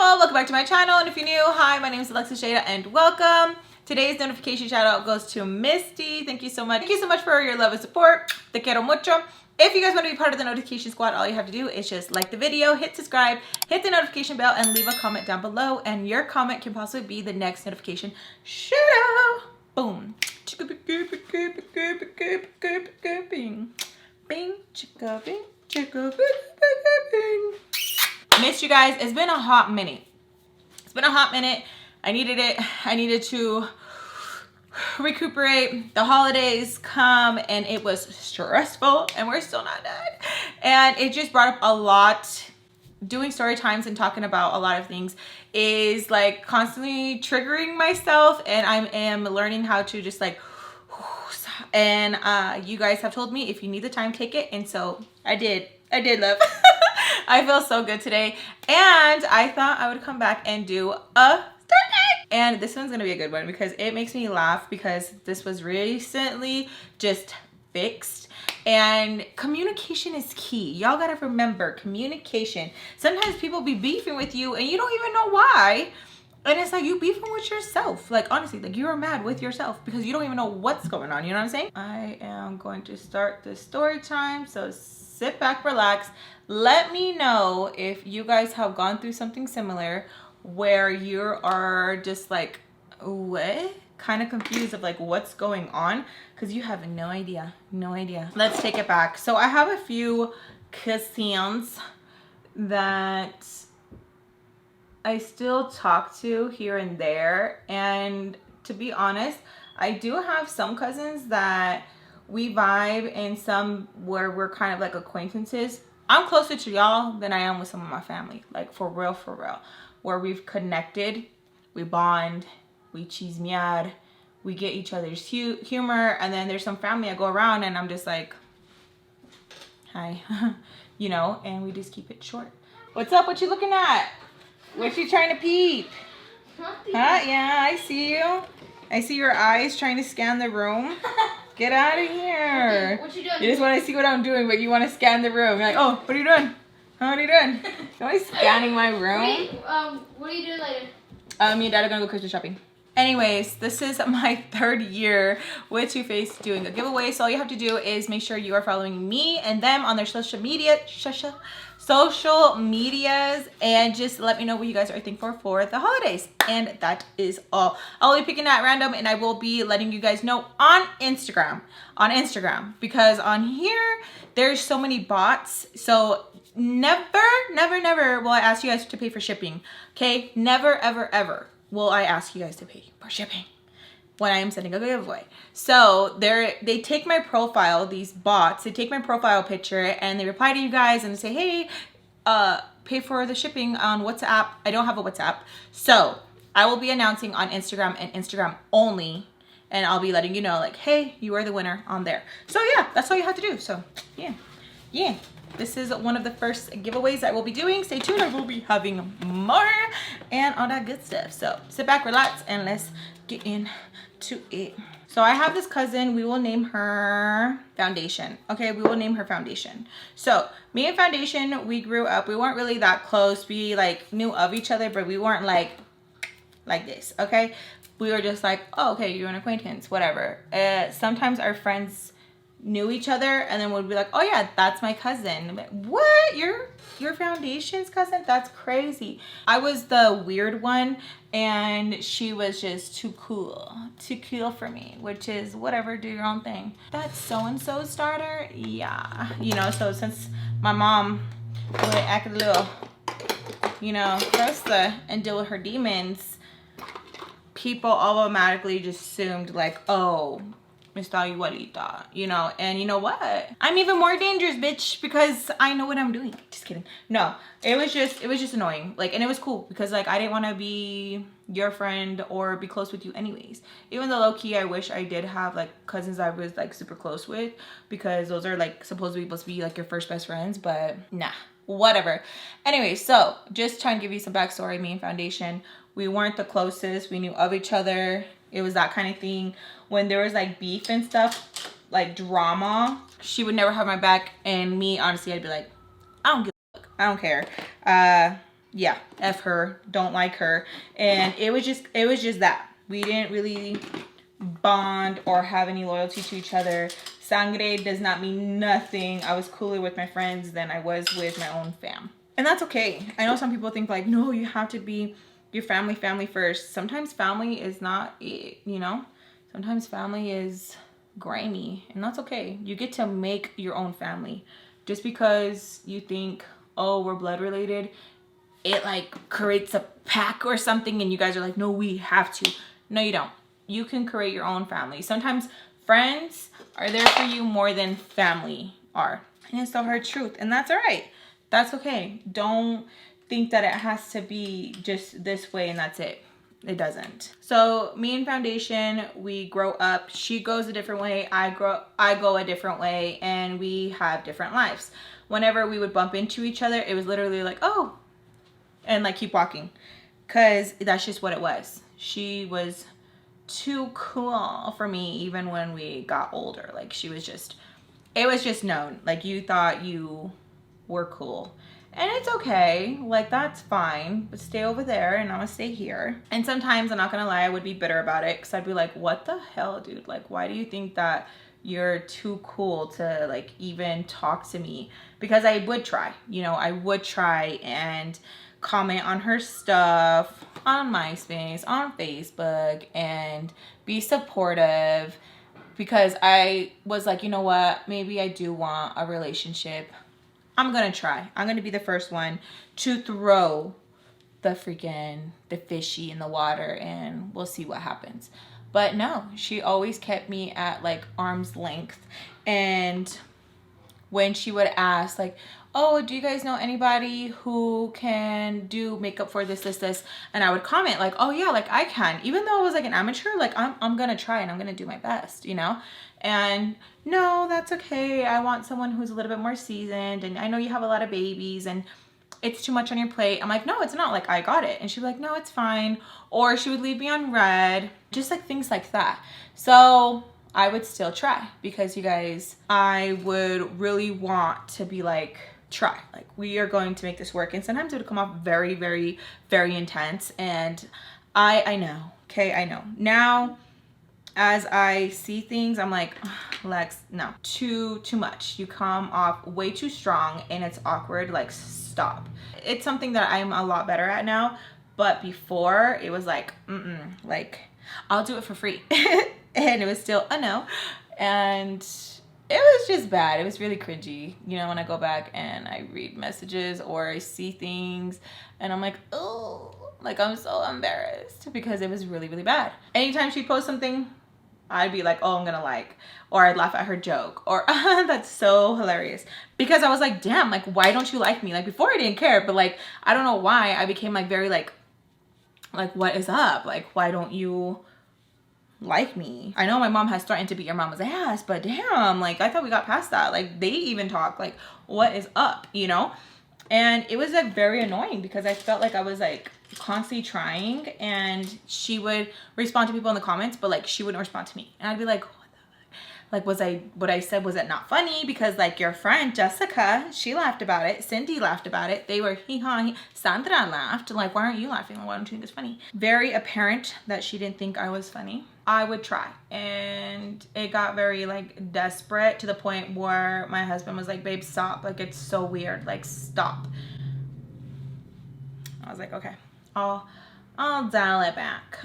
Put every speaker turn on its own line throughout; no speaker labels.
beautiful, welcome back to my channel, and if you're new, hi, my name is Alexisjayda and welcome. Today's notification shout out goes to Misty. Thank you so much for your love and support. Te quiero mucho. If you guys want to be part of the notification squad, all you have to do is just like the video, hit subscribe, hit the notification bell, and leave a comment down below, and your comment can possibly be the next notification shout out. Boom. Bing, chicka, bing, chicka, bing. Missed you guys. It's been a hot minute. I needed it. I needed to recuperate. The holidays come and it was stressful and we're still not done. And it just brought up a lot. Doing story times and talking about a lot of things is like constantly triggering myself, and I am learning how to just like, and you guys have told me if you need the time, take it. And so I did love. I feel so good today, and I thought I would come back and do a story time. And this one's gonna be a good one because it makes me laugh because this was recently just fixed, and communication is key. Y'all gotta remember communication. Sometimes people be beefing with you and you don't even know why, and it's like you beefing with yourself. Like honestly, like you're mad with yourself because you don't even know what's going on. You know what I'm saying? I am going to start the story time, so sit back, relax. Let me know if you guys have gone through something similar where you are just like, what? Kind of confused of like what's going on because you have no idea. Let's take it back. So I have a few cousins that I still talk to here and there, and to be honest, I do have some cousins that we vibe and some where we're kind of like acquaintances. I'm closer to y'all than I am with some of my family, like for real, where we've connected, we bond, we chismear, we get each other's humor, and then there's some family I go around and I'm just like, hi, you know, and we just keep it short. What's up? What you looking at? What you trying to peep?
Nothing.
Huh? Yeah, I see you. I see your eyes trying to scan the room. Get out of here.
What you doing?
You just want to see what I'm doing, but you want to scan the room. You're like, oh, what are you doing? Huh, what are you doing? Am I scanning my room?
What are you doing later?
Me and Dad are going to go Christmas shopping. Anyways, this is my 3rd year with Two Face doing a giveaway. So all you have to do is make sure you are following me and them on their social medias, and just let me know what you guys are thankful for the holidays. And that is all. I'll be picking at random, and I will be letting you guys know on Instagram, because on here there's so many bots. So never will I ask you guys to pay for shipping. Okay, never ever will I ask you guys to pay for shipping when I am sending a giveaway. So they take my profile, these bots, they take my profile picture and they reply to you guys and say, hey, pay for the shipping on WhatsApp. I don't have a WhatsApp. So I will be announcing on Instagram and Instagram only, and I'll be letting you know like, hey, you are the winner on there. So yeah, that's all you have to do. So yeah. This is one of the first giveaways I will be doing. Stay tuned, I will be having more and all that good stuff. So sit back, relax, and let's get into it. So I have this cousin, we will name her Foundation. Okay, we will name her Foundation. So me and Foundation, we grew up, we weren't really that close. We like knew of each other, but we weren't like this, okay? We were just like, oh, okay, you're an acquaintance, whatever. Sometimes our friends knew each other and then would be like, oh yeah, that's my cousin. Like, what? Your Foundation's cousin? That's crazy. I was the weird one and she was just too cool for me, which is whatever, do your own thing. That's so-and-so's daughter? Yeah. You know, so since my mom would act a little, you know, grossa and deal with her demons, people automatically just assumed like, oh, Mr. Igualita, you know. And you know what? I'm even more dangerous, bitch, because I know what I'm doing. Just kidding. No, it was just annoying. Like, and it was cool because like I didn't want to be your friend or be close with you anyways. Even though low key, I wish I did have like cousins I was like super close with, because those are like supposed to be like your first best friends, but nah, whatever. Anyway, so just trying to give you some backstory. Me and Foundation, we weren't the closest. We knew of each other. It was that kind of thing. When there was like beef and stuff, like drama, she would never have my back, and me, honestly, I'd be like, I don't give a fuck. I don't care. yeah, F her, don't like her. And it was just that. We didn't really bond or have any loyalty to each other. Sangre does not mean nothing. I was cooler with my friends than I was with my own fam. And that's okay. I know some people think like, no, you have to be your family first. Sometimes family is not it, you know? Sometimes family is grimy, and that's okay. You get to make your own family. Just because you think, oh, we're blood related, it like creates a pack or something and you guys are like, no, we have to. No, you don't. You can create your own family. Sometimes friends are there for you more than family are. And it's the hard truth, and that's all right. That's okay. Don't think that it has to be just this way and that's it. It doesn't. So me and Foundation, we grow up. She goes a different way. I go a different way, and we have different lives. Whenever we would bump into each other, it was literally like, oh, and like keep walking, because that's just what it was. She was too cool for me even when we got older. Like she was just, it was just known. Like you thought you were cool. And it's okay, like that's fine, but stay over there and I'm gonna stay here. And sometimes, I'm not gonna lie, I would be bitter about it, because I'd be like, what the hell, dude? Like, why do you think that you're too cool to like even talk to me? Because I would try, you know, I would try and comment on her stuff on MySpace, on Facebook, and be supportive, because I was like, you know what, maybe I do want a relationship. I'm gonna try. I'm gonna be the first one to throw the fishy in the water, and we'll see what happens. But no, she always kept me at like arm's length. And when she would ask like, oh, do you guys know anybody who can do makeup for this? And I would comment like, oh yeah, like I can. Even though I was like an amateur, like I'm gonna try and I'm gonna do my best, you know? And no, that's okay. I want someone who's a little bit more seasoned, and I know you have a lot of babies and it's too much on your plate. I'm like, no, it's not, like I got it. And she'd be like, no, it's fine. Or she would leave me on red, just like things like that. So I would still try, because you guys, I would really want to be like, try, like we are going to make this work. And sometimes it would come off very, very, very intense. And I know, okay, I know. Now, as I see things, I'm like, Lex, no, too much. You come off way too strong and it's awkward, like stop. It's something that I'm a lot better at now, but before it was like, like I'll do it for free. And it was still a no. And it was just bad. It was really cringy. You know, when I go back and I read messages or I see things and I'm like, oh, like I'm so embarrassed, because it was really, really bad. Anytime she posts something, I'd be like, oh, I'm gonna like, or I'd laugh at her joke, or that's so hilarious. Because I was like, damn, like, why don't you like me? Like before I didn't care, but like, I don't know why I became like very like what is up? Like, why don't you like me? I know my mom has threatened to beat your mama's ass, but damn, like I thought we got past that. Like they even talk like, what is up, you know? And it was like very annoying, because I felt like I was like constantly trying, and she would respond to people in the comments, but like she wouldn't respond to me. And I'd be like, what the fuck? Like, what I said, was it not funny? Because like your friend Jessica, she laughed about it. Cindy laughed about it. They were hee-haw. Sandra laughed. Like, why aren't you laughing? Why don't you think it's funny? Very apparent that she didn't think I was funny. I would try, and it got very like desperate, to the point where my husband was like, babe, stop, like it's so weird, like stop. I was like, okay, I'll dial it back.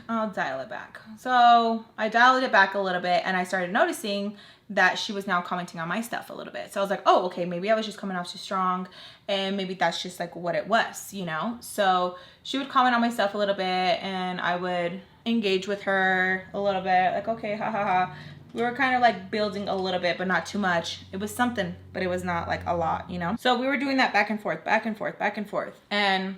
So I dialed it back a little bit, and I started noticing that she was now commenting on my stuff a little bit. So I was like, oh, okay, maybe I was just coming off too strong, and maybe that's just like what it was, you know? So she would comment on my stuff a little bit, and I would engage with her a little bit, like, okay, ha ha ha. We were kind of like building a little bit, but not too much. It was something, but it was not like a lot, you know? So we were doing that back and forth. And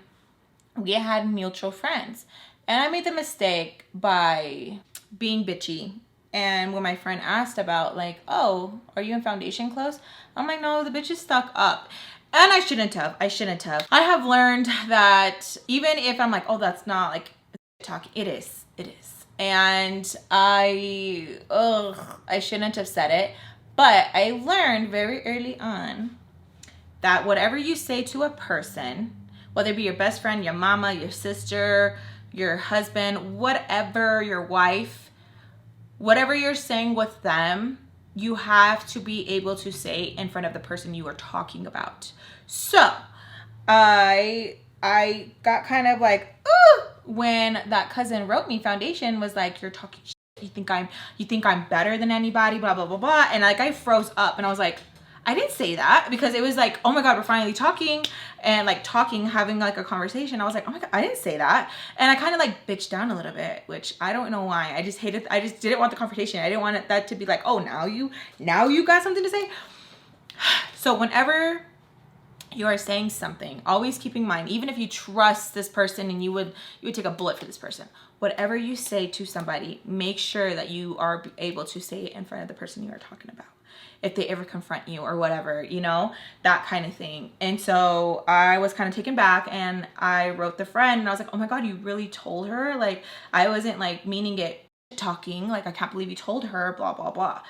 we had mutual friends. And I made the mistake by being bitchy. And when my friend asked about like, oh, are you in Foundation close? I'm like, no, the bitch is stuck up. And I shouldn't have. I have learned that even if I'm like, oh, that's not like talking, it is. And I shouldn't have said it. But I learned very early on that whatever you say to a person, whether it be your best friend, your mama, your sister, your husband, whatever, your wife, whatever you're saying with them, you have to be able to say in front of the person you are talking about. So I got kind of like, ooh, when that cousin wrote me, foundation was like, you're talking shit. You think I'm better than anybody, blah, blah, blah, blah. And like, I froze up and I was like, I didn't say that, because it was like, oh my God, we're finally talking and like having like a conversation. I was like, oh my God, I didn't say that. And I kind of like bitched down a little bit, which I don't know why. I just didn't want the confrontation. I didn't want that to be like, oh, now you got something to say. So whenever you are saying something, always keep in mind, even if you trust this person and you would take a bullet for this person, whatever you say to somebody, make sure that you are able to say it in front of the person you are talking about, if they ever confront you or whatever, you know, that kind of thing. And so I was kind of taken back, and I wrote the friend and I was like, oh my God, you really told her? Like, I wasn't like meaning it, talking, like, I can't believe you told her, blah, blah, blah.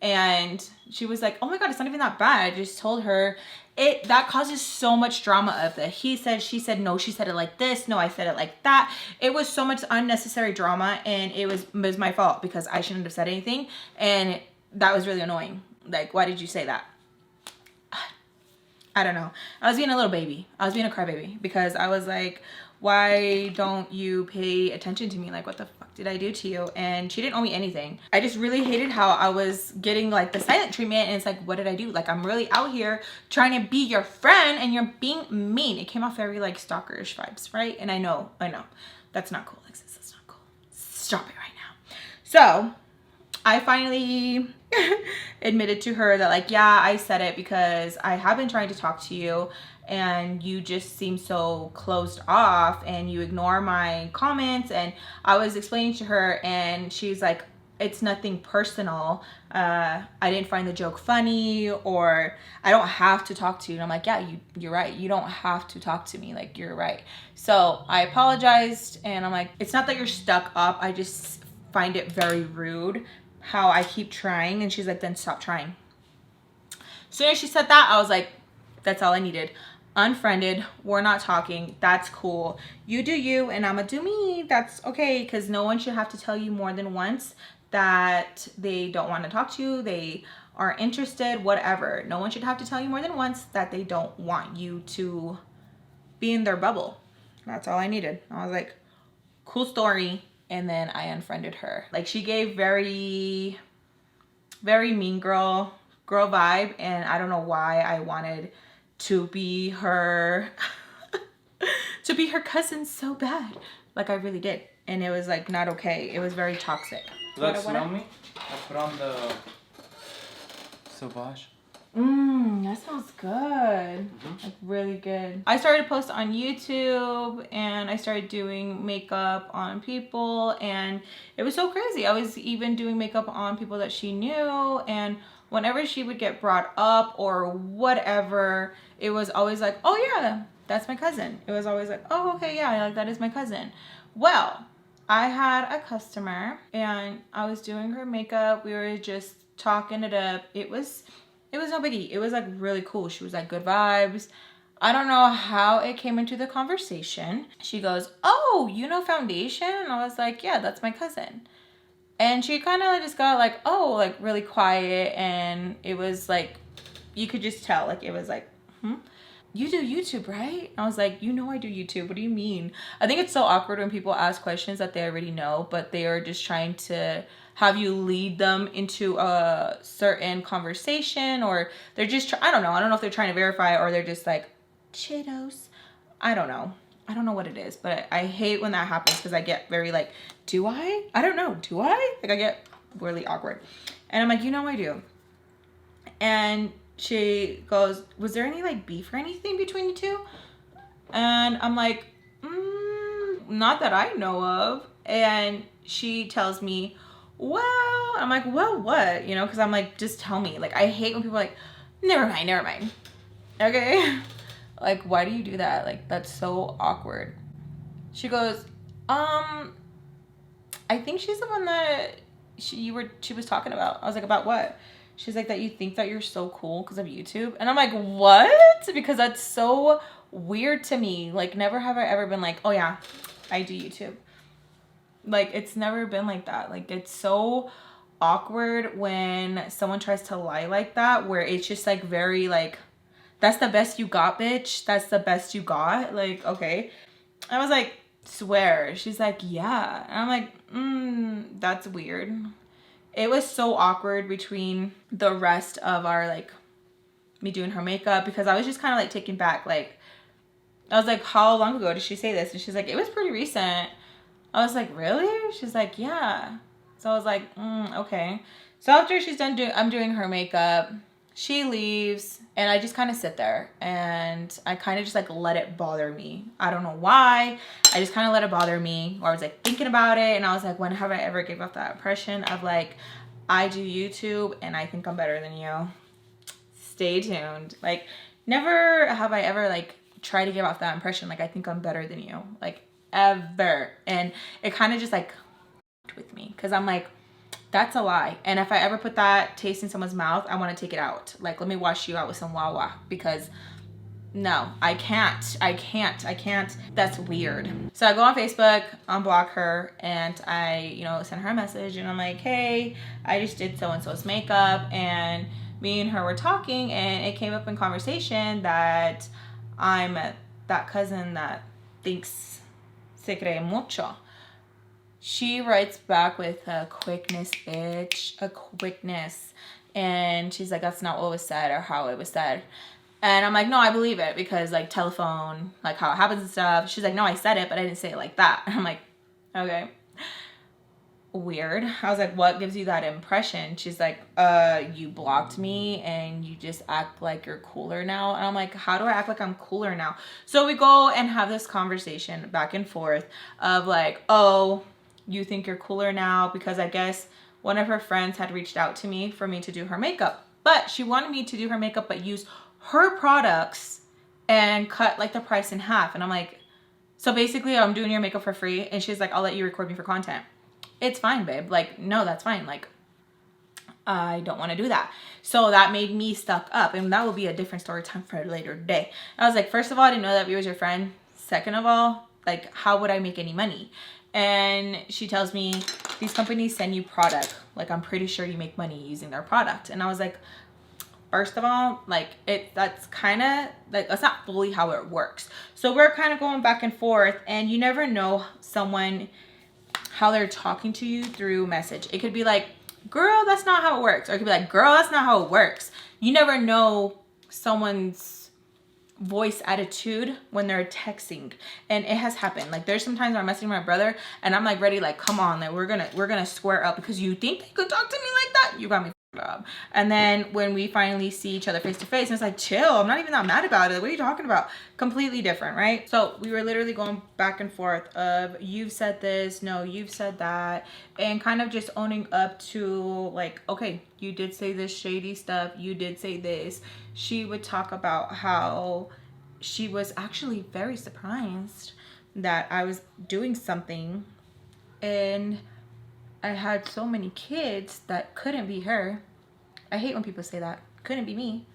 And she was like, oh my God, it's not even that bad. I just told her. That causes so much drama of the he said, she said, no, she said it like this, no, I said it like that. It was so much unnecessary drama, and it was my fault because I shouldn't have said anything, and that was really annoying. Like, why did you say that? I don't know. I was being a little baby. I was being a crybaby, because I was like, why don't you pay attention to me? Like, what the fuck did I do to you? And she didn't owe me anything. I just really hated how I was getting like the silent treatment, and it's like, what did I do? Like, I'm really out here trying to be your friend and you're being mean. It came off very like stalkerish vibes, right? And I know. That's not cool, Alexis. That's not cool. Stop it right now. So I finally admitted to her that like, yeah, I said it because I have been trying to talk to you and you just seem so closed off and you ignore my comments. And I was explaining to her, and she's like, it's nothing personal. I didn't find the joke funny, or I don't have to talk to you. And I'm like, yeah, you're right. You don't have to talk to me. Like, you're right. So I apologized, and I'm like, it's not that you're stuck up. I just find it very rude how I keep trying. And she's like, then stop trying. As soon as she said that, I was like, that's all I needed. Unfriended. We're not talking. That's cool. You do you, and I'ma do me. That's okay, because no one should have to tell you more than once that they don't want to talk to you, they aren't interested, whatever. No one should have to tell you more than once that they don't want you to be in their bubble. That's all I needed. I was like, cool story. And then I unfriended her. Like, she gave very, very mean girl vibe, and I don't know why I wanted to be her to be her cousin so bad. Like, I really did. And it was like not okay. It was very toxic.
Does that smell me? I put on the Sauvage.
That sounds good. Like, really good. I started to post on YouTube, and I started doing makeup on people, and it was so crazy. I was even doing makeup on people that she knew, and whenever she would get brought up or whatever, it was always like, oh yeah, that's my cousin. It was always like, oh, okay, yeah, like, that is my cousin. Well, I had a customer, and I was doing her makeup. We were just talking it up. It was no biggie. It was like really cool. She was like, good vibes. I don't know how it came into the conversation. She goes, oh, you know Foundation? And I was like, yeah, that's my cousin. And she kind of just got like, oh, like really quiet. And it was like, you could just tell, like, it was like, you do YouTube, right? I was like, you know I do YouTube. What do you mean? I think it's so awkward when people ask questions that they already know, but they are just trying to have you lead them into a certain conversation, or they're just, I don't know. I don't know if they're trying to verify, or they're just like, Cheetos. I don't know. I don't know what it is, but I hate when that happens, because I get very like, do I? I don't know. Do I? Like, I get really awkward. And I'm like, you know I do. And she goes, was there any like beef or anything between you two? And I'm like, not that I know of. And she tells me, well, I'm like, well, what? You know, because I'm like, just tell me. Like, I hate when people are like, never mind. Okay. Like, why do you do that? Like, that's so awkward. She goes, I think she's the one that she was talking about. I was like, about what? She's like, that you think that you're so cool because of YouTube. And I'm like, what? Because that's so weird to me. Like, never have I ever been like, oh yeah, I do YouTube. Like, it's never been like that. Like, it's so awkward when someone tries to lie like that, where it's just like very like, that's the best you got, bitch. That's the best you got. Like, okay. I was like, swear. She's like, yeah. And I'm like, that's weird. It was so awkward between the rest of our, like, me doing her makeup, because I was just kind of like taken back. Like, I was like, how long ago did she say this? And she's like, it was pretty recent. I was like, really? She's like, yeah. So I was like, okay. So after she's done I'm doing her makeup, she leaves, and I just kind of sit there, and I kind of just like let it bother me. I don't know why. I just kind of let it bother me. Or I was like thinking about it, and I was like, when have I ever gave off that impression of like, I do YouTube and I think I'm better than you? Stay tuned. Like, never have I ever like tried to give off that impression like I think I'm better than you, like, ever. And it kind of just like with me, because I'm like, that's a lie. And if I ever put that taste in someone's mouth, I want to take it out. Like, let me wash you out with some Wawa, because no, I can't. That's weird. So I go on Facebook, unblock her, and I, you know, send her a message, and I'm like, hey, I just did so-and-so's makeup, and me and her were talking, and it came up in conversation that I'm that cousin that thinks se cree mucho. She writes back with a quickness, bitch, a quickness. And she's like, that's not what was said or how it was said. And I'm like, no, I believe it, because like telephone, like how it happens and stuff. She's like, no, I said it, but I didn't say it like that. And I'm like, okay. Weird. I was like, what gives you that impression? She's like, you blocked me and you just act like you're cooler now. And I'm like, how do I act like I'm cooler now? So we go and have this conversation back and forth of like, oh, you think you're cooler now because I guess one of her friends had reached out to me for me to do her makeup, but she wanted me to do her makeup but use her products and cut like the price in half. And I'm like, so basically I'm doing your makeup for free? And she's like, I'll let you record me for content. It's fine, babe. Like, no, that's fine. Like, I don't want to do that. So that made me stuck up, and that will be a different story time for a later day. I was like, first of all, I didn't know that we was your friend. Second of all, like, how would I make any money? And she tells me, these companies send you product. Like, I'm pretty sure you make money using their product. And I was like, first of all, like, that's kind of, like, that's not fully how it works. So we're kind of going back and forth, and you never know someone, how they're talking to you through message. It could be like, girl, that's not how it works. Or it could be like, girl, that's not how it works. You never know someone's voice attitude when they're texting. And it has happened. Like, there's sometimes I'm messaging my brother and I'm like ready, like, come on, like, we're gonna square up, because you think they could talk to me like that? You got me up. And then when we finally see each other face to face, and it's like, chill, I'm not even that mad about it. What are you talking about? Completely different, right? So we were literally going back and forth of, you've said this, no, you've said that, and kind of just owning up to like, okay, you did say this shady stuff, you did say this. She would talk about how she was actually very surprised that I was doing something, and I had so many kids that couldn't be her. I hate when people say that. Couldn't be me.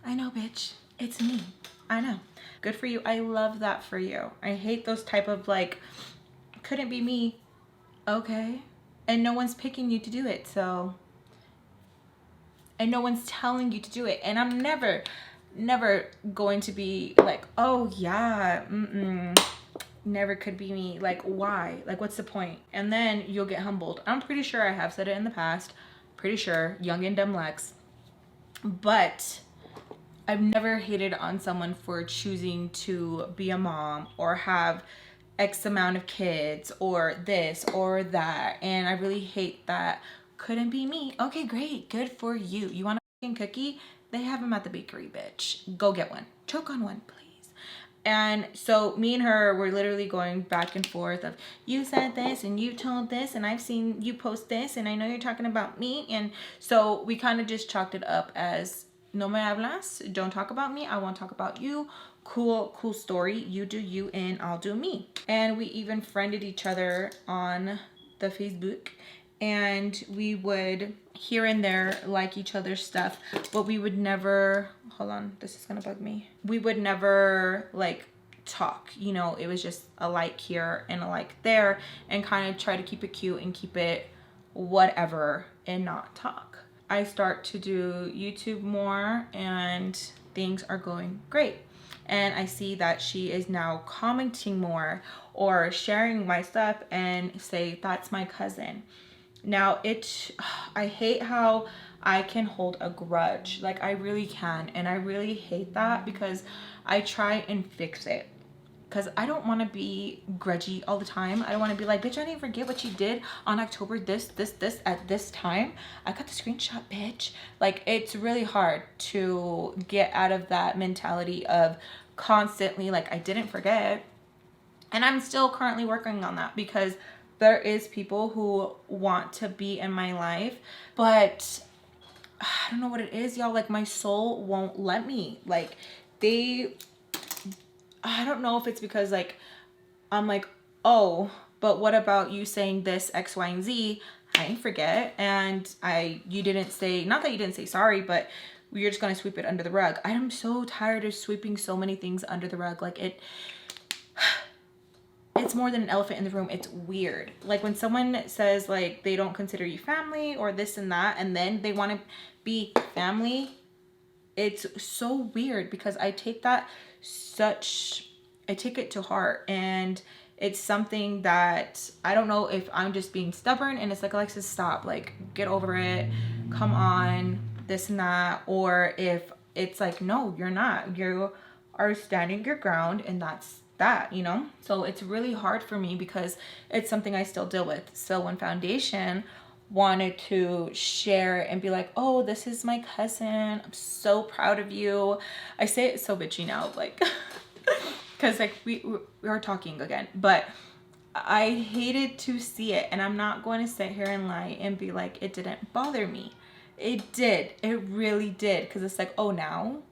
I know, bitch. It's me. I know. Good for you. I love that for you. I hate those type of like, couldn't be me. Okay. And no one's picking you to do it, so. And no one's telling you to do it. And I'm never going to be like, oh yeah, never could be me. Like, why? Like, what's the point? And then you'll get humbled. I'm pretty sure I have said it in the past. Pretty sure. Young and dumb Lex. But I've never hated on someone for choosing to be a mom or have X amount of kids or this or that. And I really hate that. Couldn't be me. Okay, great. Good for you. You want a fucking cookie? They have them at the bakery, bitch. Go get one. Choke on one, please. And so me and her were literally going back and forth of, you said this and you told this and I've seen you post this and I know you're talking about me. And so we kind of just chalked it up as, no me hablas, don't talk about me, I won't talk about you. Cool story. You do you and I'll do me. And we even friended each other on the Facebook. and we would here and there like each other's stuff, but we would never, hold on, this is gonna bug me. We would never like talk, you know, it was just a like here and a like there, and kind of try to keep it cute and keep it whatever and not talk. I start to do YouTube more and things are going great. And I see that she is now commenting more or sharing my stuff and say, that's my cousin. Now I hate how I can hold a grudge. Like I really can. And I really hate that because I try and fix it. Because I don't want to be grudgy all the time. I don't want to be like, bitch, I didn't forget what you did on October this at this time. I got the screenshot, bitch. Like, it's really hard to get out of that mentality of constantly, like, I didn't forget. And I'm still currently working on that because there is people who want to be in my life. But I don't know what it is, y'all. Like, my soul won't let me. Like, I don't know if it's because like I'm like, oh, but what about you saying this X, Y, and Z? I didn't forget, and you didn't say, not that you didn't say sorry, but you're just gonna sweep it under the rug. I am so tired of sweeping so many things under the rug. Like it's more than an elephant in the room. It's weird. Like when someone says like they don't consider you family or this and that, and then they want to be family. It's so weird because I take it to heart, and it's something that I don't know if I'm just being stubborn and it's like, Alexis, stop, like get over it, come on, this and that, or if it's like, no, you're not, you are standing your ground, and that's that, you know. So it's really hard for me because it's something I still deal with. So when Foundation wanted to share and be like, oh, this is my cousin, I'm so proud of you. I say it so bitchy now, like because like we are talking again, but I hated to see it, and I'm not going to sit here and lie and be like it didn't bother me. It did. It really did, because it's like, oh now,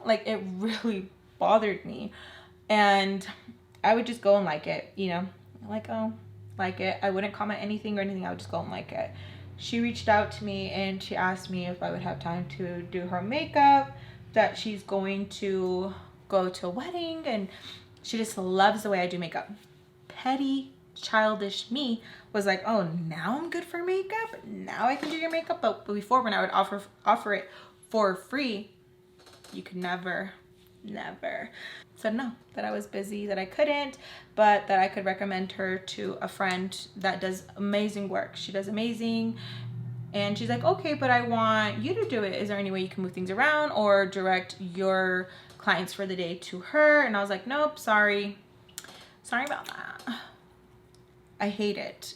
like it really bothered me. And I would just go and like it, you know, like, oh, like it. I wouldn't comment anything or anything. I would just go and like it. She reached out to me and she asked me if I would have time to do her makeup, that she's going to go to a wedding, and she just loves the way I do makeup. Petty, childish me was like, oh, now I'm good for makeup? Now I can do your makeup? But before, when I would offer it for free, you could never said no, that I was busy, that I couldn't, but that I could recommend her to a friend that does amazing work. She does amazing. And she's like, okay, but I want you to do it. Is there any way you can move things around or direct your clients for the day to her? And I was like, nope, sorry about that. I hate it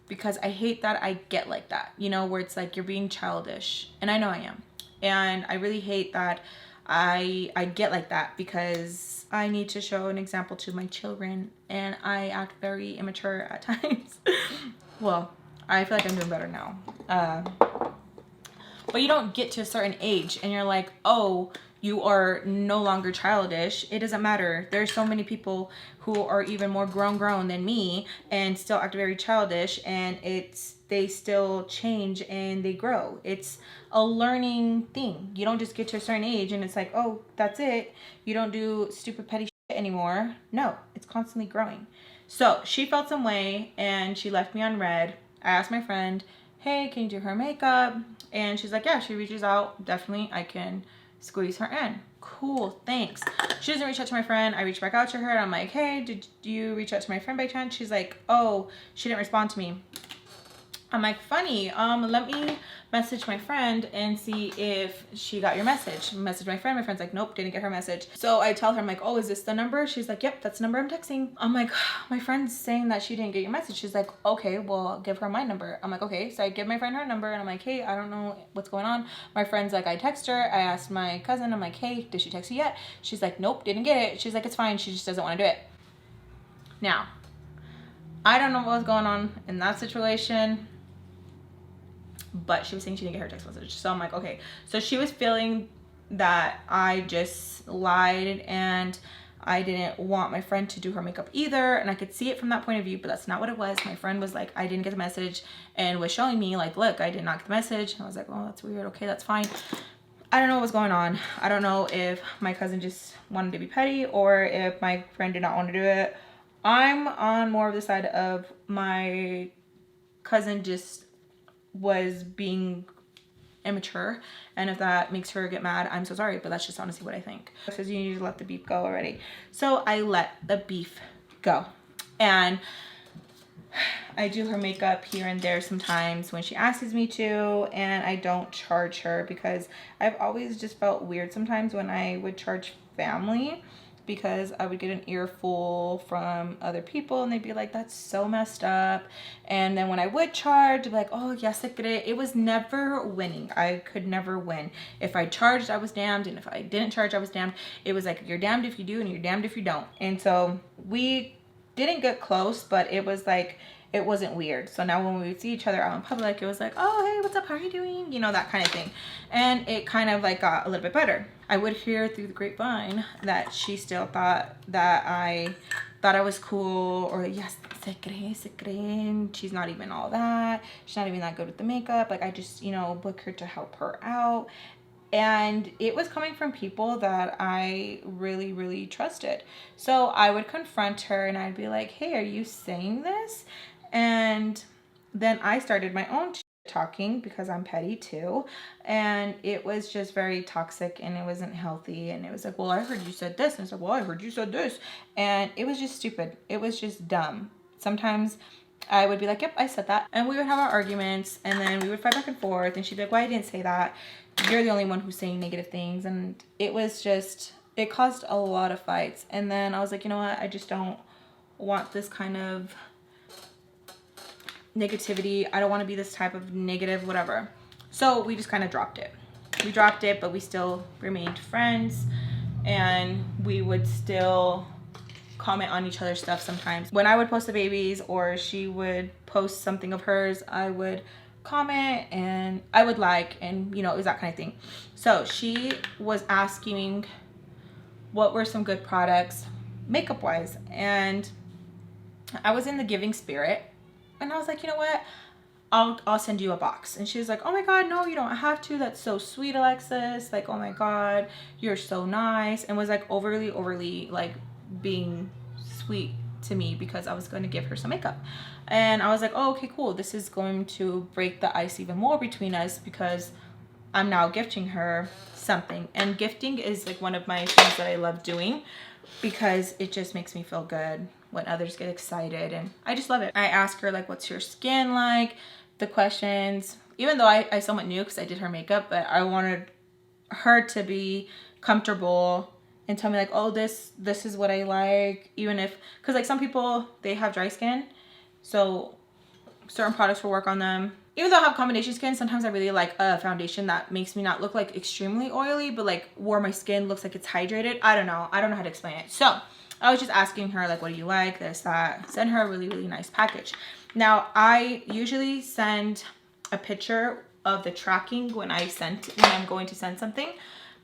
because I hate that I get like that, you know, where it's like you're being childish, and I know I am. And I really hate that I get like that, because I need to show an example to my children, and I act very immature at times. Well, I feel like I'm doing better now. But you don't get to a certain age and you're like, oh, you are no longer childish. It doesn't matter. There's so many people who are even more grown than me and still act very childish, and they still change and they grow. It's a learning thing. You don't just get to a certain age and it's like, oh, that's it. You don't do stupid petty shit anymore. No, it's constantly growing. So she felt some way and she left me on red. I asked my friend, hey, can you do her makeup? And she's like, yeah, she reaches out. Definitely, I can squeeze her in. Cool, thanks. She doesn't reach out to my friend. I reach back out to her and I'm like, hey, did you reach out to my friend by chance? She's like, oh, she didn't respond to me. I'm like, funny, let me message my friend and see if she got your message. Message my friend. My friend's like, nope, didn't get her message. So I tell her, I'm like, oh, is this the number? She's like, yep, that's the number I'm texting. I'm like, my friend's saying that she didn't get your message. She's like, okay, well, give her my number. I'm like, okay. So I give my friend her number and I'm like, hey, I don't know what's going on. My friend's like, I text her. I asked my cousin, I'm like, hey, did she text you yet? She's like, nope, didn't get it. She's like, it's fine. She just doesn't want to do it. Now, I don't know what was going on in that situation, but she was saying she didn't get her text message. So I'm like, okay. So she was feeling that I just lied and I didn't want my friend to do her makeup either, and I could see it from that point of view, but that's not what it was. My friend was like, I didn't get the message, and was showing me like, look, I did not get the message. And I was like, oh, that's weird. Okay, that's fine. I don't know what was going on. I don't know if my cousin just wanted to be petty or if my friend did not want to do it. I'm on more of the side of my cousin just was being immature, and if that makes her get mad, I'm so sorry, but that's just honestly what I think. It says you need to let the beef go already. So I let the beef go, and I do her makeup here and there sometimes when she asks me to, and I don't charge her because I've always just felt weird sometimes when I would charge family, because I would get an earful from other people and they'd be like, that's so messed up. And then when I would charge, they'd be like, oh, yes, it was never winning. I could never win. If I charged, I was damned. And if I didn't charge, I was damned. It was like, you're damned if you do and you're damned if you don't. And so we didn't get close, but it was like, it wasn't weird. So now when we would see each other out in public, it was like, oh, hey, what's up? How are you doing? You know, that kind of thing. And it kind of like got a little bit better. I would hear through the grapevine that she still thought that I was cool, or yes, se creen. She's not even all that. She's not even that good with the makeup. Like, I just, you know, book her to help her out. And it was coming from people that I really, really trusted. So I would confront her and I'd be like, hey, are you saying this? And then I started my own talking because I'm petty too. And it was just very toxic and it wasn't healthy. And it was like, well, I heard you said this. And it's like, well, I heard you said this. And it was just stupid. It was just dumb. Sometimes I would be like, yep, I said that. And we would have our arguments and then we would fight back and forth. And she'd be like, well, I didn't say that. You're the only one who's saying negative things. And it was just, it caused a lot of fights. And then I was like, you know what? I just don't want this kind of negativity. I don't want to be this type of negative, whatever. So we just kind of dropped it. We dropped it, but we still remained friends. And we would still comment on each other's stuff sometimes. When I would post the babies or she would post something of hers, I would comment and I would like, and you know, it was that kind of thing. So she was asking what were some good products makeup wise, and I was in the giving spirit and I was like, you know what, I'll send you a box. And she was like, oh my god, no, you don't have to, that's so sweet, Alexis, like, oh my god, you're so nice, and was like overly like being sweet to me because I was going to give her some makeup. And I was like, oh, okay, cool. This is going to break the ice even more between us because I'm now gifting her something. And gifting is like one of my things that I love doing because it just makes me feel good when others get excited. And I just love it. I asked her like, what's your skin like? The questions, even though I somewhat knew because I did her makeup, but I wanted her to be comfortable and tell me like, oh, this is what I like, even if, because like some people, they have dry skin, so certain products will work on them. Even though I have combination skin, sometimes I really like a foundation that makes me not look like extremely oily, but like where my skin looks like it's hydrated. I don't know how to explain it. So I was just asking her like, what do you like, this, that. Send her a really, really nice package. Now I usually send a picture of the tracking when I'm going to send something.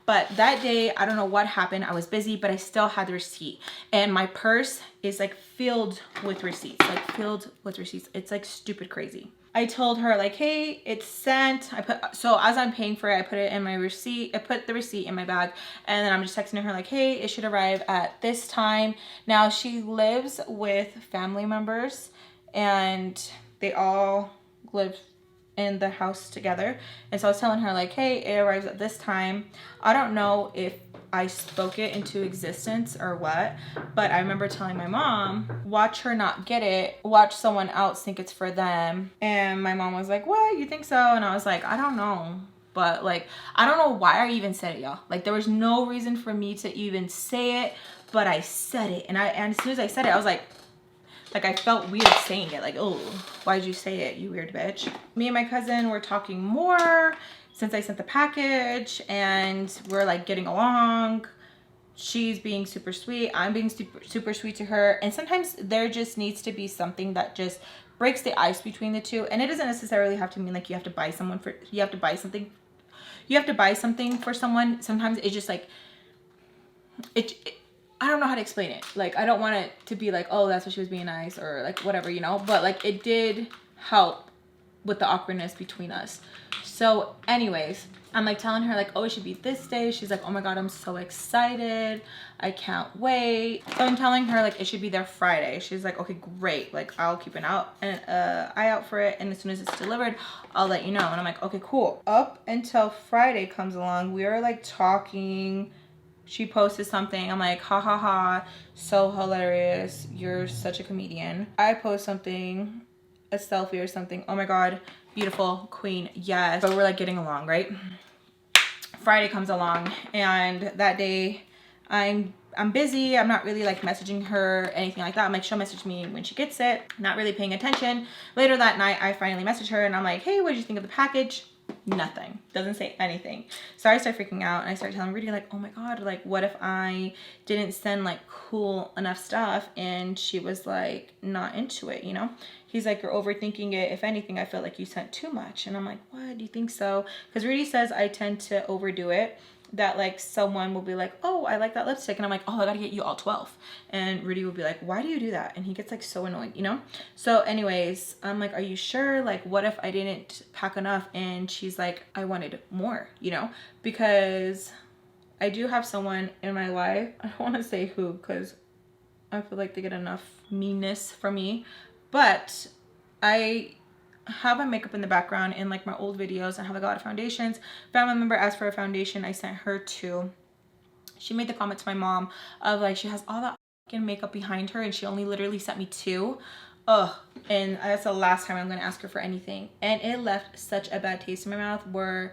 But that day, I don't know what happened. I was busy, but I still had the receipt. And my purse is like filled with receipts, It's like stupid crazy. I told her like, hey, it's sent. So as I'm paying for it, I put it in my receipt. I put the receipt in my bag. And then I'm just texting her like, hey, it should arrive at this time. Now she lives with family members and they all live in the house together. And so I was telling her like, hey, it arrives at this time. I don't know if I spoke it into existence or what, but I remember telling my mom, watch her not get it, watch someone else think it's for them. And my mom was like, what, you think so? And I was like, I don't know, but like, I don't know why I even said it, y'all. Like, there was no reason for me to even say it, but I said it. And as soon as I said it, I was like I felt weird saying it, like, oh, why'd you say it, you weird bitch? Me and my cousin were talking more since I sent the package, and we're like getting along. She's being super sweet, I'm being super sweet to her, and sometimes there just needs to be something that just breaks the ice between the two. And it doesn't necessarily have to mean like you have to buy something for someone. Sometimes it's just like I don't know how to explain it. Like, I don't want it to be like, oh, that's what she was being nice or like whatever, you know, but like it did help with the awkwardness between us. So anyways, I'm like telling her like, oh, it should be this day. She's like, oh my God, I'm so excited. I can't wait. So I'm telling her like it should be there Friday. She's like, okay, great. Like I'll keep an eye out for it. And as soon as it's delivered, I'll let you know. And I'm like, okay, cool. Up until Friday comes along, we are like talking. She posted something. I'm like, ha ha ha, so hilarious. You're such a comedian. I post something, a selfie or something. Oh my God, beautiful queen, yes. But we're like getting along, right? Friday comes along, and that day I'm busy. I'm not really like messaging her, anything like that. I'm like, she'll message me when she gets it. Not really paying attention. Later that night, I finally message her and I'm like, hey, what did you think of the package? Nothing. Doesn't say anything. So I start freaking out and I start telling Rudy like, oh my God, like what if I didn't send like cool enough stuff? And she was like not into it, you know? He's like, you're overthinking it. If anything, I feel like you sent too much. And I'm like, what? Do you think so? Because Rudy says I tend to overdo it. That like someone will be like, oh, I like that lipstick. And I'm like, oh, I gotta get you all 12. And Rudy will be like, why do you do that? And he gets like so annoyed, you know? So anyways, I'm like, are you sure? Like, what if I didn't pack enough? And she's like, I wanted more, you know? Because I do have someone in my life. I don't want to say who because I feel like they get enough meanness from me. But I have my makeup in the background in like my old videos. I have like a lot of foundations. Family member asked for a foundation. I sent her 2. She made the comment to my mom of like, she has all that fucking makeup behind her and she only literally sent me 2. Ugh. And that's the last time I'm gonna ask her for anything. And it left such a bad taste in my mouth where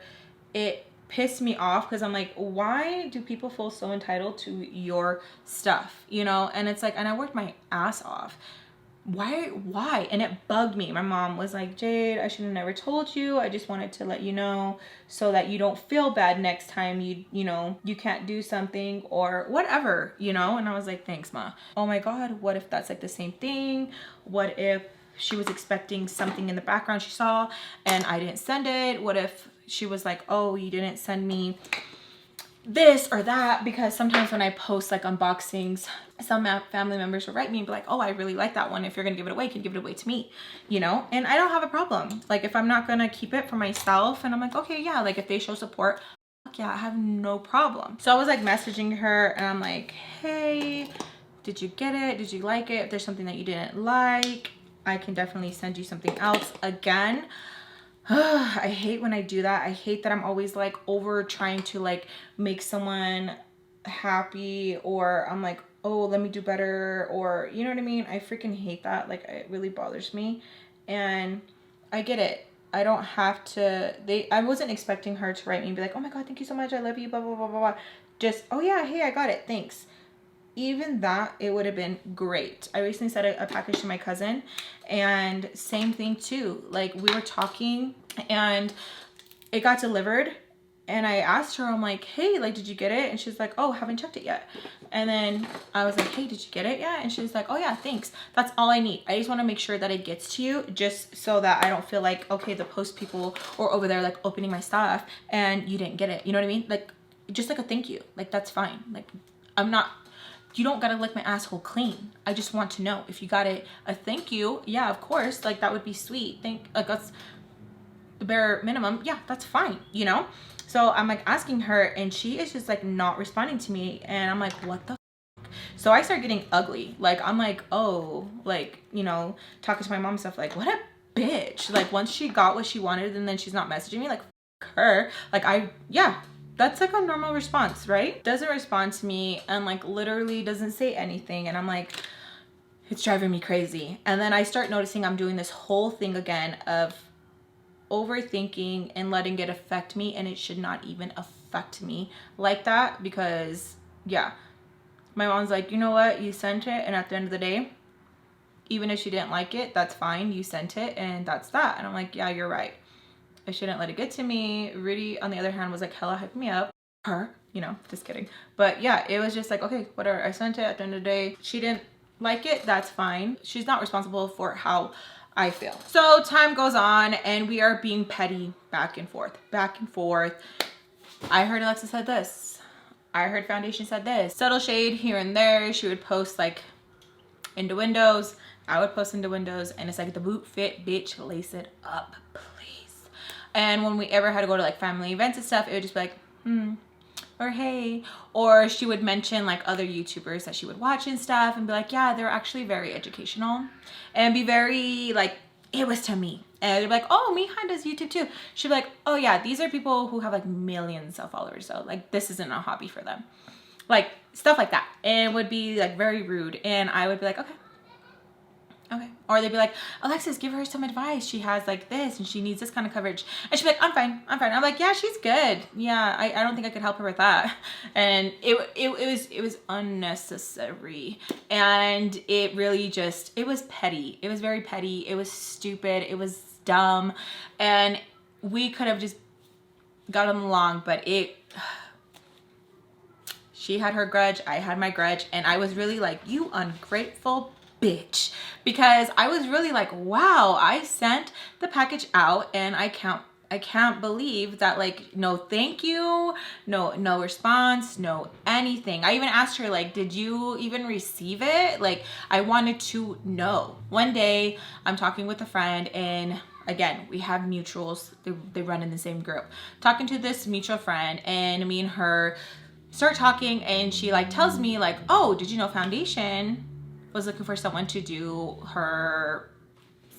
it pissed me off because I'm like, why do people feel so entitled to your stuff, you know? And it's like, and I worked my ass off. Why? And it bugged me. My mom was like, Jade, I should have never told you. I just wanted to let you know so that you don't feel bad next time you know, you can't do something or whatever, you know? And I was like, thanks, Ma. Oh my God, what if that's like the same thing? What if she was expecting something in the background she saw and I didn't send it? What if she was like, oh, you didn't send me this or that? Because sometimes when I post like unboxings, some family members will write me and be like, oh, I really like that one. If you're gonna give it away, can you give it away to me? You know? And I don't have a problem. Like if I'm not gonna keep it for myself and I'm like, okay, yeah, like if they show support, yeah, I have no problem. So I was like messaging her and I'm like, hey, did you get it? Did you like it? If there's something that you didn't like, I can definitely send you something else. Again, I hate when I do that. I hate that I'm always like over trying to like make someone happy, or I'm like, oh, let me do better, or you know what I mean? I freaking hate that. Like it really bothers me. And I get it. I don't have to, I wasn't expecting her to write me and be like, oh my God, thank you so much. I love you, blah, blah, blah, blah, blah. Just, oh yeah, hey, I got it. Thanks. Even that, it would have been great. I recently sent a package to my cousin and same thing too. Like we were talking and it got delivered and I asked her, I'm like, hey, like, did you get it? And she's like, oh, haven't checked it yet. And then I was like, hey, did you get it yet? And she's like, oh yeah, thanks. That's all I need. I just want to make sure that it gets to you just so that I don't feel like, okay, the post people are over there like opening my stuff and you didn't get it. You know what I mean? Like just like a thank you. Like that's fine. Like you don't gotta lick my asshole clean. I just want to know if you got it. A thank you, yeah, of course, like that would be sweet. Like that's the bare minimum. Yeah, that's fine, you know? So I'm like asking her and she is just like not responding to me and I'm like, what the f? So I start getting ugly. Like I'm like, oh, like, you know, talking to my mom and stuff, like, what a bitch. Like once she got what she wanted and then she's not messaging me, like f her. Like yeah. That's like a normal response, right? Doesn't respond to me and like literally doesn't say anything. And I'm like, it's driving me crazy. And then I start noticing I'm doing this whole thing again of overthinking and letting it affect me. And it should not even affect me like that because yeah, my mom's like, you know what? You sent it. And at the end of the day, even if she didn't like it, that's fine. You sent it and that's that. And I'm like, yeah, you're right. I shouldn't let it get to me. Rudy, on the other hand, was like hella hyping me up. Her, you know, just kidding. But yeah, it was just like, okay, whatever. I sent it. At the end of the day, she didn't like it. That's fine. She's not responsible for how I feel. So time goes on and we are being petty back and forth, back and forth. I heard Alexa said this. I heard foundation said this. Subtle shade here and there. She would post like into windows. I would post into windows, and it's like the boot fit, bitch, lace it up, please. And when we ever had to go to like family events and stuff, it would just be like, or hey, or she would mention like other YouTubers that she would watch and stuff and be like, yeah, they're actually very educational, and be very like, it was to me. And they'd be like, oh, Mija does YouTube too. She'd be like, oh yeah, these are people who have like millions of followers, so like this isn't a hobby for them. Like stuff like that. And it would be like very rude. And I would be like, okay. Or they'd be like, Alexis, give her some advice. She has like this and she needs this kind of coverage. And she'd be like, I'm fine. I'm like, yeah, she's good. Yeah, I don't think I could help her with that. And it was unnecessary. And it really just, it was petty. It was very petty. It was stupid. It was dumb. And we could have just gotten along, but she had her grudge, I had my grudge, and I was really like, you ungrateful bitch, because I was really like, wow, I sent the package out and I can't believe that, like, no thank you, no response, no anything. I even asked her, like, did you even receive it? Like, I wanted to know. One day I'm talking with a friend, and again, we have mutuals, they run in the same group, talking to this mutual friend, and me and her start talking, and she like tells me like, oh, did you know Foundation was looking for someone to do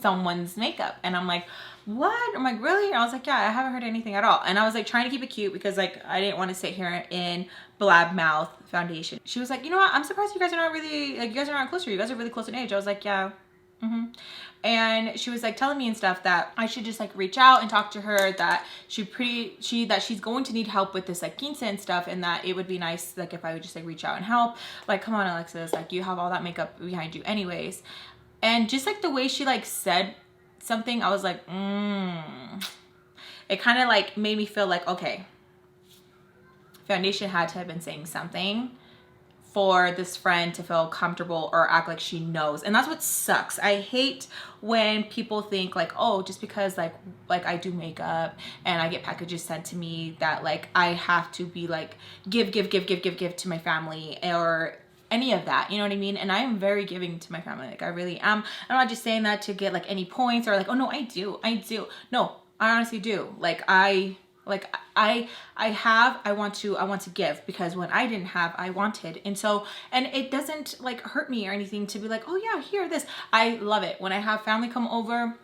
someone's makeup? And I'm like, what? I'm like, really? And I was like, yeah, I haven't heard anything at all. And I was like trying to keep it cute because like I didn't want to sit here in blab mouth Foundation. She was like, you know what, I'm surprised you guys are not really, like, you guys are not closer, you guys are really close in age. I was like, yeah. And she was like telling me and stuff that I should just like reach out and talk to her, that that she's going to need help with this like quince and stuff, and that it would be nice like if I would just like reach out and help. Like, come on, Alexis, like you have all that makeup behind you anyways. And just like the way she like said something, I was like, it kind of like made me feel like, okay, Foundation had to have been saying something for this friend to feel comfortable or act like she knows. And that's what sucks. I hate when people think like, oh, just because like I do makeup and I get packages sent to me, that like I have to be like give to my family or any of that, you know what I mean? And I am very giving to my family, like I really am. I'm not just saying that to get like any points or like, oh no, I do. No, I honestly do. Like I want to give, because when I didn't have, I wanted. And so, and it doesn't like hurt me or anything to be like, oh yeah, here, this. I love it when I have family come over.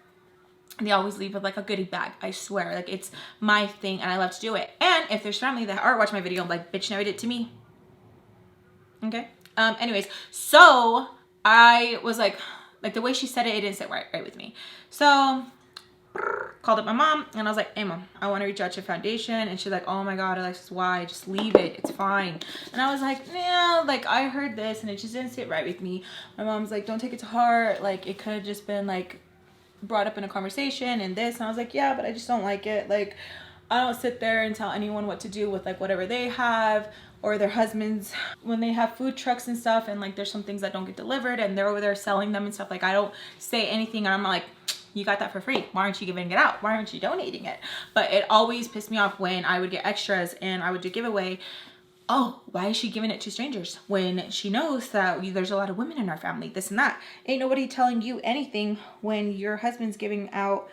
They always leave with like a goodie bag. I swear, like it's my thing and I love to do it. And if there's family that are watching my video, I'm like, bitch, never did it to me. Okay. Anyways, so I was like the way she said it didn't sit right with me. So called up my mom and I was like, hey mom, I want to reach out to Foundation. And she's like, oh my god, Alexis, why? Just leave it, it's fine. And I was like, nah, like I heard this and it just didn't sit right with me. My mom's like, don't take it to heart, like it could have just been like brought up in a conversation and this. And I was like, yeah, but I just don't like it. Like I don't sit there and tell anyone what to do with like whatever they have or their husbands when they have food trucks and stuff, and like there's some things that don't get delivered and they're over there selling them and stuff. Like I don't say anything and I'm like, you got that for free, why aren't you giving it out? Why aren't you donating it? But it always pissed me off when I would get extras and I would do giveaway. Oh, why is she giving it to strangers when she knows that there's a lot of women in our family, this and that? Ain't nobody telling you anything when your husband's giving out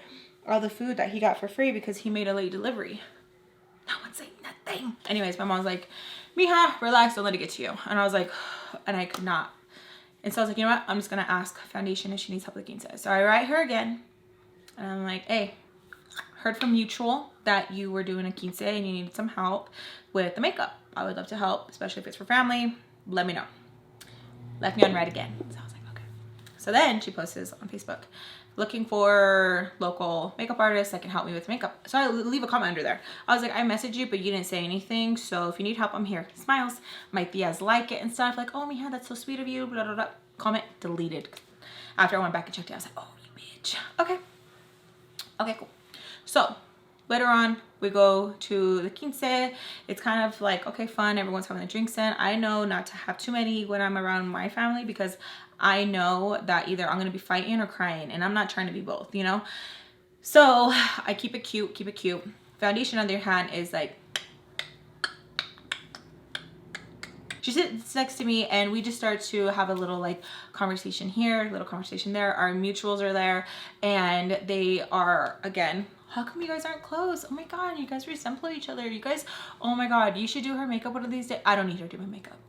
all the food that he got for free because he made a late delivery. No one's saying nothing. Anyways, my mom's like, Mija, relax, don't let it get to you. And I was like, and I could not. And so I was like, you know what? I'm just gonna ask Foundation if she needs help with quince. So I write her again. And I'm like, hey, heard from mutual that you were doing a quince and you needed some help with the makeup. I would love to help, especially if it's for family. Let me know. Left me on red again. So I was like, okay. So then she posts this on Facebook, looking for local makeup artists that can help me with makeup. So I leave a comment under there. I was like, I messaged you, but you didn't say anything. So if you need help, I'm here. Smiles. My tias like it and stuff. Like, oh, Mija, that's so sweet of you. Blah, blah, blah. Comment deleted. After I went back and checked it, I was like, oh, you bitch. Okay. Okay, cool. So later on, we go to the quince. It's kind of like, okay, fun. Everyone's having the drinks in. I know not to have too many when I'm around my family because I know that either I'm going to be fighting or crying, and I'm not trying to be both, you know? So I keep it cute, keep it cute. Foundation, on the other hand, is like, She sits next to me and we just start to have a little like conversation here, little conversation there. Our mutuals are there and they are, again, how come you guys aren't close? Oh my God, you guys resemble each other. You guys, oh my God, you should do her makeup one of these days. I don't need her to do my makeup.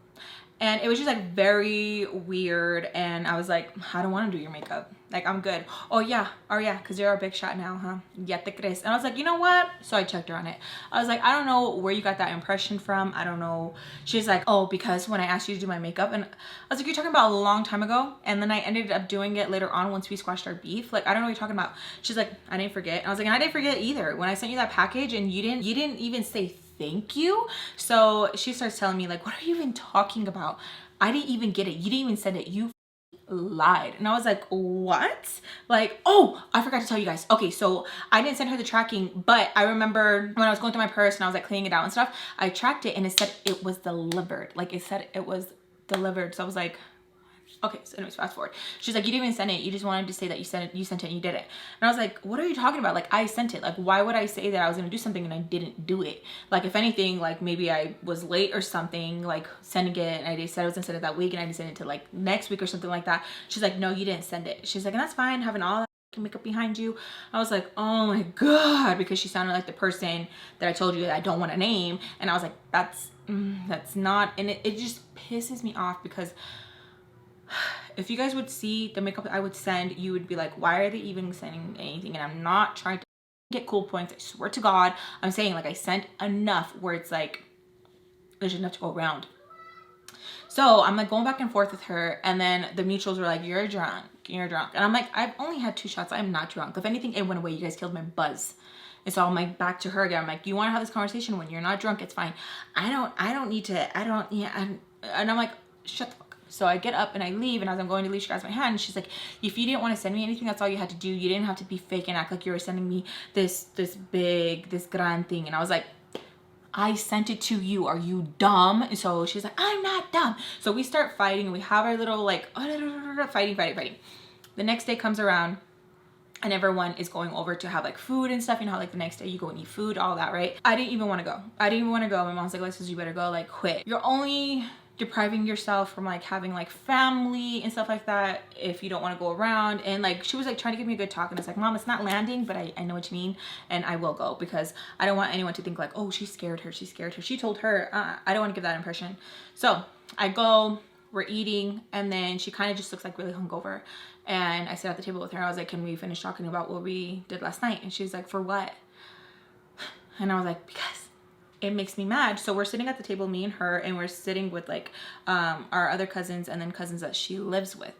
And it was just like very weird. And I was like, I don't want to do your makeup. Like, I'm good. Oh yeah, because you're a big shot now, huh? Ya te crees. And I was like, you know what? So I checked her on it. I was like, I don't know where you got that impression from. I don't know. She's like, oh, because when I asked you to do my makeup. And I was like, you're talking about a long time ago. And then I ended up doing it later on once we squashed our beef. Like, I don't know what you're talking about. She's like, I didn't forget. And I was like, and I didn't forget either. When I sent you that package and you didn't even say thank you. So she starts telling me like, what are you even talking about? I didn't even get it. You didn't even send it. You lied. And I was like, what? Like, oh, I forgot to tell you guys. Okay, so I didn't send her the tracking, but I remember when I was going through my purse and I was like cleaning it out and stuff, I tracked it and it said it was delivered. Like, it said it was delivered. So I was like, okay, so anyways, fast forward. She's like, you didn't even send it. You just wanted to say that you sent it and you did it. And I was like, what are you talking about? Like, I sent it. Like, why would I say that I was going to do something and I didn't do it? Like, if anything, like maybe I was late or something, like sending it and I said I was going to send it that week and I didn't send it to like next week or something like that. She's like, no, you didn't send it. She's like, and that's fine, having all that makeup behind you. I was like, oh my God, because she sounded like the person that I told you that I don't want to name. And I was like, that's not, and it just pisses me off because if you guys would see the makeup I would send, you would be like, why are they even sending anything? And I'm not trying to get cool points. I swear to God, I'm saying like I sent enough where it's like, there's enough to go around. So I'm like going back and forth with her. And then the mutuals were like, you're drunk. You're drunk. And I'm like, I've only had 2 shots. I'm not drunk. If anything, it went away. You guys killed my buzz. And so I'm like back to her again. I'm like, you want to have this conversation when you're not drunk? It's fine. I don't need to, and I'm like, shut the fuck. So I get up and I leave, and as I'm going to leave, she grabs my hand and she's like, if you didn't want to send me anything, that's all you had to do. You didn't have to be fake and act like you were sending me this grand thing. And I was like, I sent it to you. Are you dumb? And so she's like, I'm not dumb. So we start fighting and we have our little like fighting. The next day comes around and everyone is going over to have like food and stuff. You know how like the next day you go and eat food, all that, right? I didn't even want to go. My mom's like, Alexis, you better go, like quit. You're only depriving yourself from like having like family and stuff like that if you don't want to go around. And like she was like trying to give me a good talk and it's like, Mom, it's not landing, but I know what you mean and I will go because I don't want anyone to think like, oh, she scared her. She told her, I don't want to give that impression. So I go, we're eating, and then she kind of just looks like really hungover. And I sit at the table with her. I was like, can we finish talking about what we did last night? And she's like, for what? And I was like, because it makes me mad. So we're sitting at the table, me and her, and we're sitting with like our other cousins and then cousins that she lives with.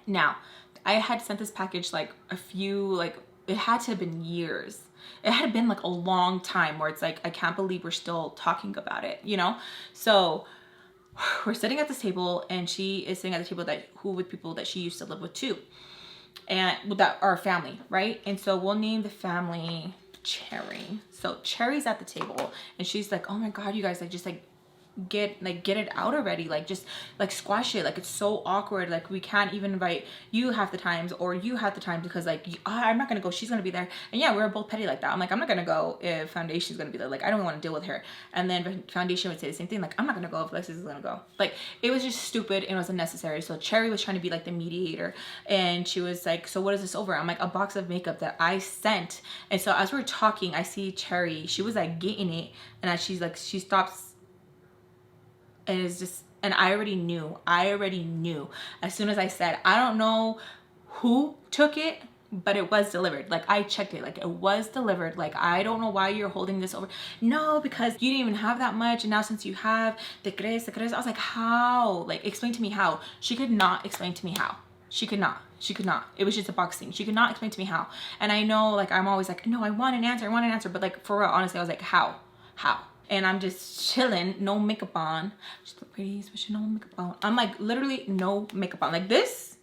Now, I had sent this package like a few, like it had to have been years. It had been like a long time where it's like, I can't believe we're still talking about it, you know? So we're sitting at this table and she is sitting at the table with people that she used to live with too. And that are family, right? And so we'll name the family Cherry. So Cherry's at the table and she's like, oh my God, you guys, like just like get it out already, like just like squash it, like it's so awkward, like we can't even invite you half the times or you half the time because like I'm not gonna go, she's gonna be there. And yeah, we were both petty like that. I'm like, I'm not gonna go if Foundation's gonna be there, like I don't want to deal with her. And then Foundation would say the same thing, like I'm not gonna go if Alexis is gonna go. Like it was just stupid and it was unnecessary. So Cherry was trying to be like the mediator and she was like, so what is this over? I'm like, a box of makeup that I sent. And so as we're talking, I see Cherry, she was like getting it, and as she's like, she stops. And it's just, and I already knew as soon as I said, I don't know who took it, but it was delivered. Like I checked it, like it was delivered. Like I don't know why you're holding this over. No, because you didn't even have that much, and now since you have the crees, I was like, how? Like explain to me how. She could not explain to me how. She could not. It was just a box thing. She could not explain to me how. And I know, like I'm always like, no, I want an answer, but like for real, honestly, I was like, how? And I'm just chilling, no makeup on. She's the prettiest, but she no makeup on. I'm like literally no makeup on. Like this,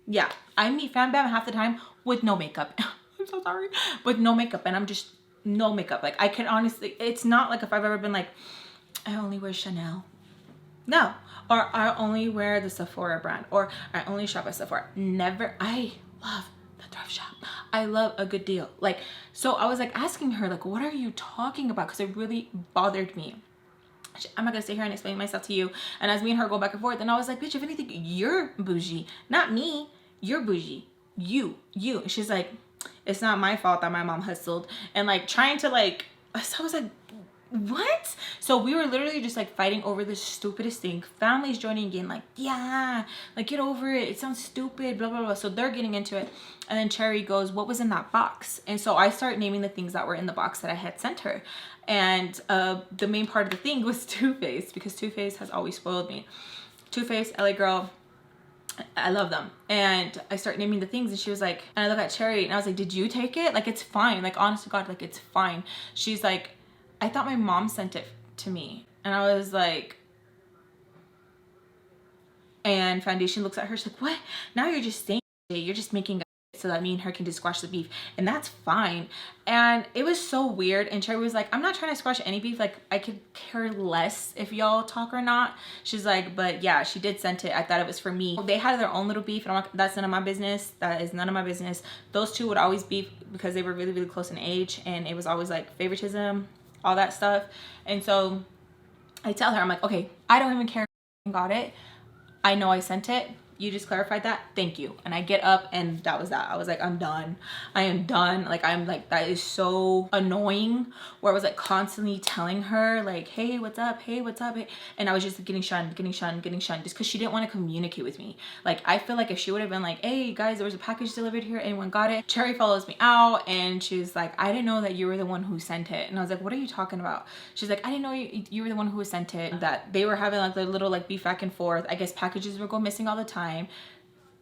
yeah. I meet Fam Bam half the time with no makeup. I'm so sorry. With no makeup, and I'm just no makeup. Like I can honestly, it's not like if I've ever been like, I only wear Chanel. No. Or I only wear the Sephora brand. Or I only shop at Sephora. Never. I love the thrift shop. I love a good deal. Like, so I was like asking her, like, what are you talking about? Because it really bothered me. I'm not gonna stay here and explain myself to you. And as me and her go back and forth, and I was like, bitch, if anything, you're bougie, not me. You're bougie. You. And she's like, it's not my fault that my mom hustled. And like trying to like, so I was like, what? So we were literally just like fighting over the stupidest thing. Families joining in like, yeah, like get over it. It sounds stupid, blah, blah, blah. So they're getting into it. And then Cherry goes, what was in that box? And so I start naming the things that were in the box that I had sent her. And the main part of the thing was Two-Face, because Two-Face has always spoiled me. Two-Face, LA girl, I love them. And I start naming the things, and she was like, and I look at Cherry and I was like, did you take it? Like, it's fine. Like, honest to God, like, it's fine. She's like, I thought my mom sent it to me. And I was like, and Foundation looks at her, she's like, what? Now you're just saying it. You're just making so that me and her can just squash the beef, and that's fine. And it was so weird. And Cherry was like, I'm not trying to squash any beef, like I could care less if y'all talk or not. She's like, but yeah, she did send it. I thought it was for me. They had their own little beef, and I'm like, that's none of my business. That is none of my business. Those two would always beef because they were really, really close in age, and it was always like favoritism, all that stuff. And so I tell her, I'm like, okay, I don't even care if I got it. I know I sent it. You just clarified that. Thank you. And I get up, and that was that. I was like, I'm done. I am done. Like, I'm like, that is so annoying, where I was like constantly telling her like, hey, what's up? Hey, what's up? And I was just getting shunned just because she didn't want to communicate with me. Like, I feel like if she would have been like, hey guys, there was a package delivered here, anyone got it? Cherry follows me out, and she's like, I didn't know that you were the one who sent it. And I was like, what are you talking about? She's like, I didn't know you were the one who sent it. That they were having like the little like beef back and forth. I guess packages would go missing all the time.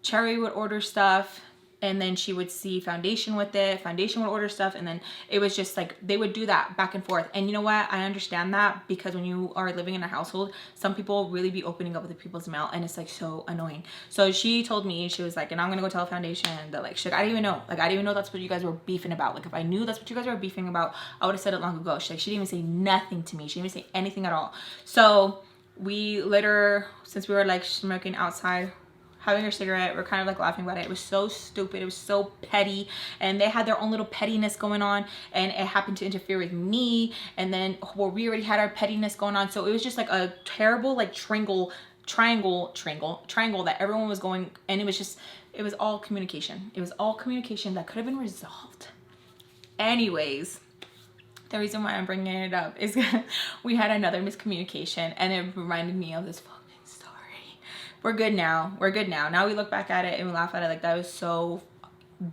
Cherry would order stuff, and then she would see Foundation with it. Foundation would order stuff, and then it was just like they would do that back and forth. And you know what? I understand that, because when you are living in a household, some people really be opening up with the people's mail, and it's like so annoying. So she told me, she was like, and I'm gonna go tell Foundation that like, shit, I didn't even know. Like, I didn't even know that's what you guys were beefing about. Like, if I knew that's what you guys were beefing about, I would have said it long ago. She didn't even say nothing to me. She didn't even say anything at all. So we later, since we were like smoking outside, having her cigarette, we're kind of like laughing about it. It was so stupid. It was so petty, and they had their own little pettiness going on, and it happened to interfere with me. And then, well, we already had our pettiness going on, so it was just like a terrible like triangle that everyone was going. And it was all communication. It was all communication that could have been resolved. Anyways, the reason why I'm bringing it up is we had another miscommunication, and it reminded me of this fucking story. We're good now. We're good now. Now we look back at it and we laugh at it like that was so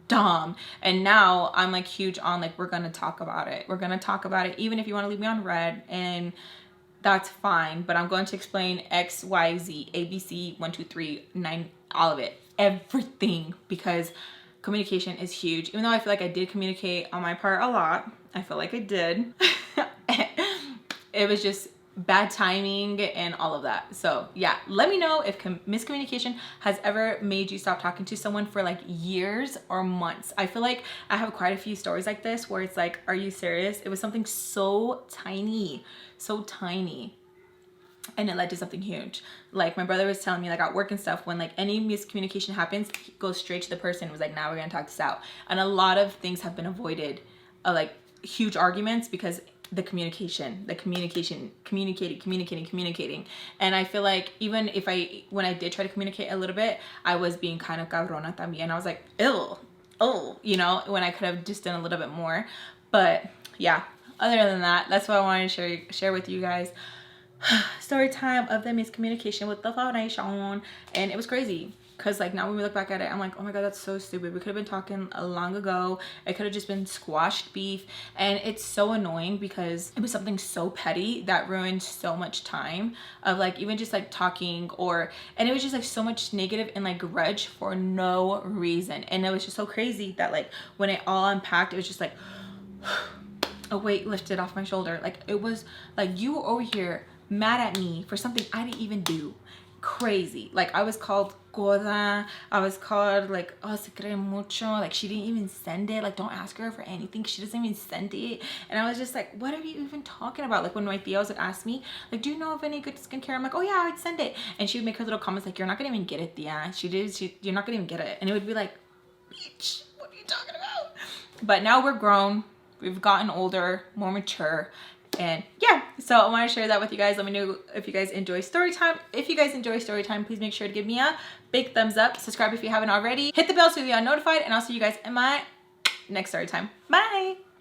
dumb. And now I'm like huge on like, we're gonna talk about it. We're gonna talk about it, even if you want to leave me on red, and that's fine. But I'm going to explain X, Y, Z, A, B, C, 1, 2, 3, 9, all of it, everything, because communication is huge. Even though I feel like I did communicate on my part a lot, I feel like I did. It was just bad timing and all of that. So yeah, let me know if miscommunication has ever made you stop talking to someone for like years or months. I feel like I have quite a few stories like this where it's like, are you serious? It was something so tiny, and it led to something huge. Like my brother was telling me, like at work and stuff, when like any miscommunication happens, he goes straight to the person and was like, now we're gonna talk this out. And a lot of things have been avoided, like huge arguments, because communicating. And I feel like even if when I did try to communicate a little bit, I was being kind of cabrona también. I was like, ew, you know, when I could have just done a little bit more. But yeah, other than that, that's what I wanted to share with you guys. Story time of the miscommunication with the Foundation. And it was crazy. Because like now when we look back at it, I'm like, oh my God, that's so stupid. We could have been talking long ago. It could have just been squashed beef. And it's so annoying because it was something so petty that ruined so much time of like even just like talking, and it was just like so much negative and like grudge for no reason. And it was just so crazy that like when it all unpacked, it was just like a weight lifted off my shoulder. Like it was like, you were over here mad at me for something I didn't even do. Crazy. Like I was called gorda, I was called like, oh, se cree mucho, like she didn't even send it, like don't ask her for anything, she doesn't even send it. And I was just like, what are you even talking about? Like when my tias would ask me like, do you know of any good skincare? I'm like, oh yeah, I'd send it. And she would make her little comments like, you're not gonna even get it, tia. You're not gonna even get it. And it would be like, bitch, what are you talking about? But now we're grown, we've gotten older, more mature, and yeah, So I want to share that with you guys. Let me know if you guys enjoy story time. If you guys enjoy story time, please make sure to give me a big thumbs up. Subscribe if you haven't already. Hit the bell so you'll be notified, and I'll see you guys in my next story time. Bye.